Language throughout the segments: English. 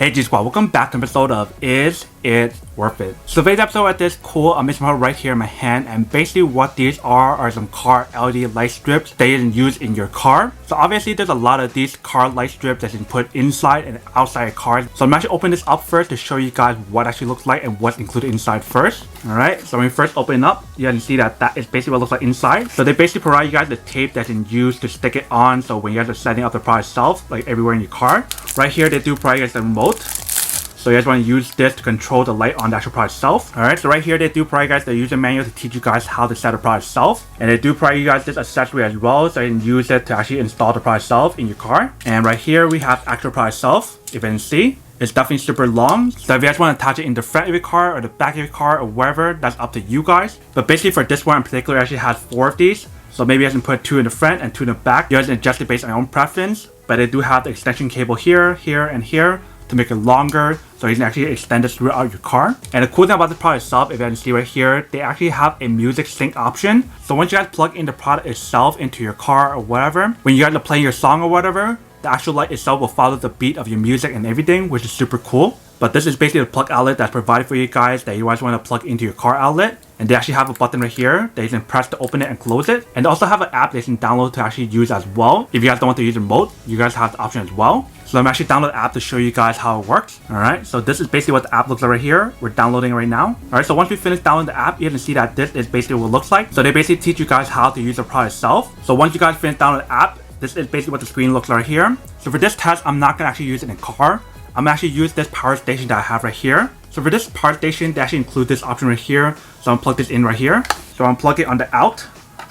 Hey G Squad, welcome back to an episode of Is It Worth It? So today's episode at this cool amazing model right here in my hand, and basically what these are some car LED light strips that you can use in your car. So obviously there's a lot of these car light strips that you can put inside and outside a car. So I'm actually opening this up first to show you guys what it actually looks like and what's included inside first. Alright, so when we first open it up, you can see that is basically what it looks like inside. So they basically provide you guys the tape that you can use to stick it on, so when you guys are setting up the product itself, like everywhere in your car. Right here they do provide you guys the remote. So you guys want to use this to control the light on the actual product itself. Alright, so right here they do provide you guys the user manual to teach you guys how to set the product itself. And they do provide you guys this accessory as well, so you can use it to actually install the product itself in your car. And right here we have the actual product itself. If you can see, it's definitely super long. So if you guys want to attach it in the front of your car or the back of your car or wherever, that's up to you guys. But basically for this one in particular, it actually has 4 of these. So maybe you guys can put 2 in the front and 2 in the back. You guys can adjust it based on your own preference. But they do have the extension cable here, here, and here to make it longer, so you can actually extend this throughout your car. And the cool thing about the product itself, if you can see right here, they actually have a music sync option. So once you guys plug in the product itself into your car or whatever, when you guys are playing your song or whatever, the actual light itself will follow the beat of your music and everything, which is super cool. But this is basically the plug outlet that's provided for you guys that you guys want to plug into your car outlet. And they actually have a button right here that you can press to open it and close it. And they also have an app that you can download to actually use as well. If you guys don't want to use the remote, you guys have the option as well. So I'm actually downloading the app to show you guys how it works. Alright, so this is basically what the app looks like right here. We're downloading it right now. Alright, so once we finish downloading the app, you can see that this is basically what it looks like. So they basically teach you guys how to use the product itself. So once you guys finish downloading the app, this is basically what the screen looks like right here. So for this test, I'm not going to actually use it in a car. I'm actually use this power station that I have right here. So for this power station, they actually include this option right here. So I'm plug this in right here. So I'm plug it on the out,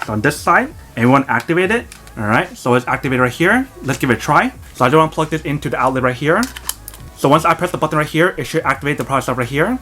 so on this side, and we want to activate it. Alright, so it's activated right here. Let's give it a try. So I just want to plug this into the outlet right here. So once I press the button right here, it should activate the product itself right here.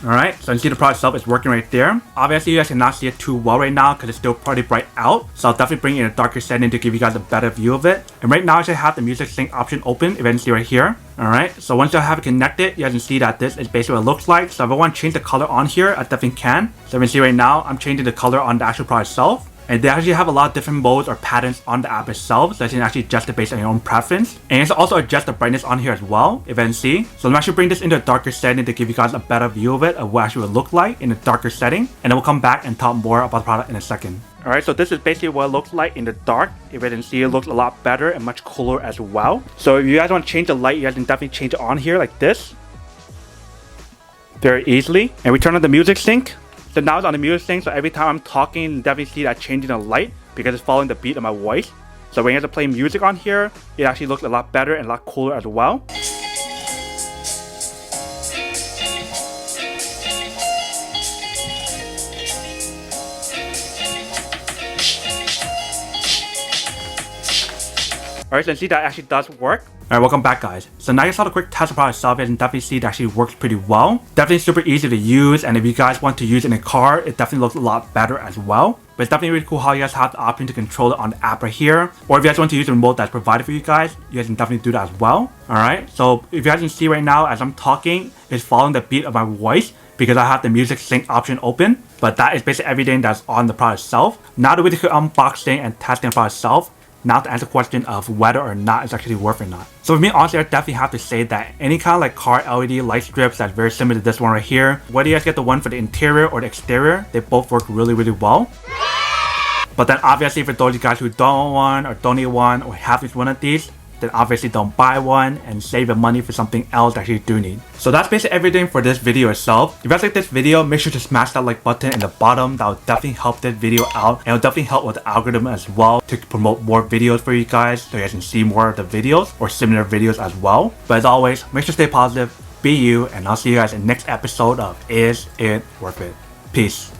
Alright, so you see the product itself is working right there. Obviously you guys cannot see it too well right now because it's still pretty bright out. So I'll definitely bring it in a darker setting to give you guys a better view of it. And right now I should have the music sync option open, if you can see right here. Alright, so once you have it connected, you guys can see that this is basically what it looks like. So if I want to change the color on here, I definitely can. So you can see right now, I'm changing the color on the actual product itself. And they actually have a lot of different modes or patterns on the app itself, so you can actually adjust it based on your own preference. And you can also adjust the brightness on here as well, if you can see. So I'm actually bring this into a darker setting to give you guys a better view of it, of what it actually would look like in a darker setting. And then we'll come back and talk more about the product in a second. Alright, so this is basically what it looks like in the dark. If you can see, it looks a lot better and much cooler as well. So if you guys want to change the light, you guys can definitely change it on here like this. Very easily. And we turn on the music sync. So now it's on the music sync, so every time I'm talking, you definitely see that changing the light because it's following the beat of my voice. So when you have to play music on here, it actually looks a lot better and a lot cooler as well. Alright, so you see that actually does work. Alright, welcome back guys. So now you saw the quick test of the product itself, you can definitely see it actually works pretty well. Definitely super easy to use, and if you guys want to use it in a car, it definitely looks a lot better as well. But it's definitely really cool how you guys have the option to control it on the app right here. Or if you guys want to use the remote that's provided for you guys can definitely do that as well. Alright, so if you guys can see right now as I'm talking, it's following the beat of my voice because I have the music sync option open. But that is basically everything that's on the product itself. Now the way to unboxing and testing the product itself. Now to answer the question of whether or not it's actually worth it or not. So for me, honestly, I definitely have to say that any kind of like car LED light strips that's very similar to this one right here, whether you guys get the one for the interior or the exterior, they both work really, really well. But then obviously for those of you guys who don't want or don't need one or have one of these, then obviously don't buy one and save your money for something else that you do need. So that's basically everything for this video itself. If you guys like this video, make sure to smash that like button in the bottom. That will definitely help this video out, and it will definitely help with the algorithm as well to promote more videos for you guys so you guys can see more of the videos or similar videos as well. But as always, make sure to stay positive, be you, and I'll see you guys in the next episode of Is It Worth It? Peace.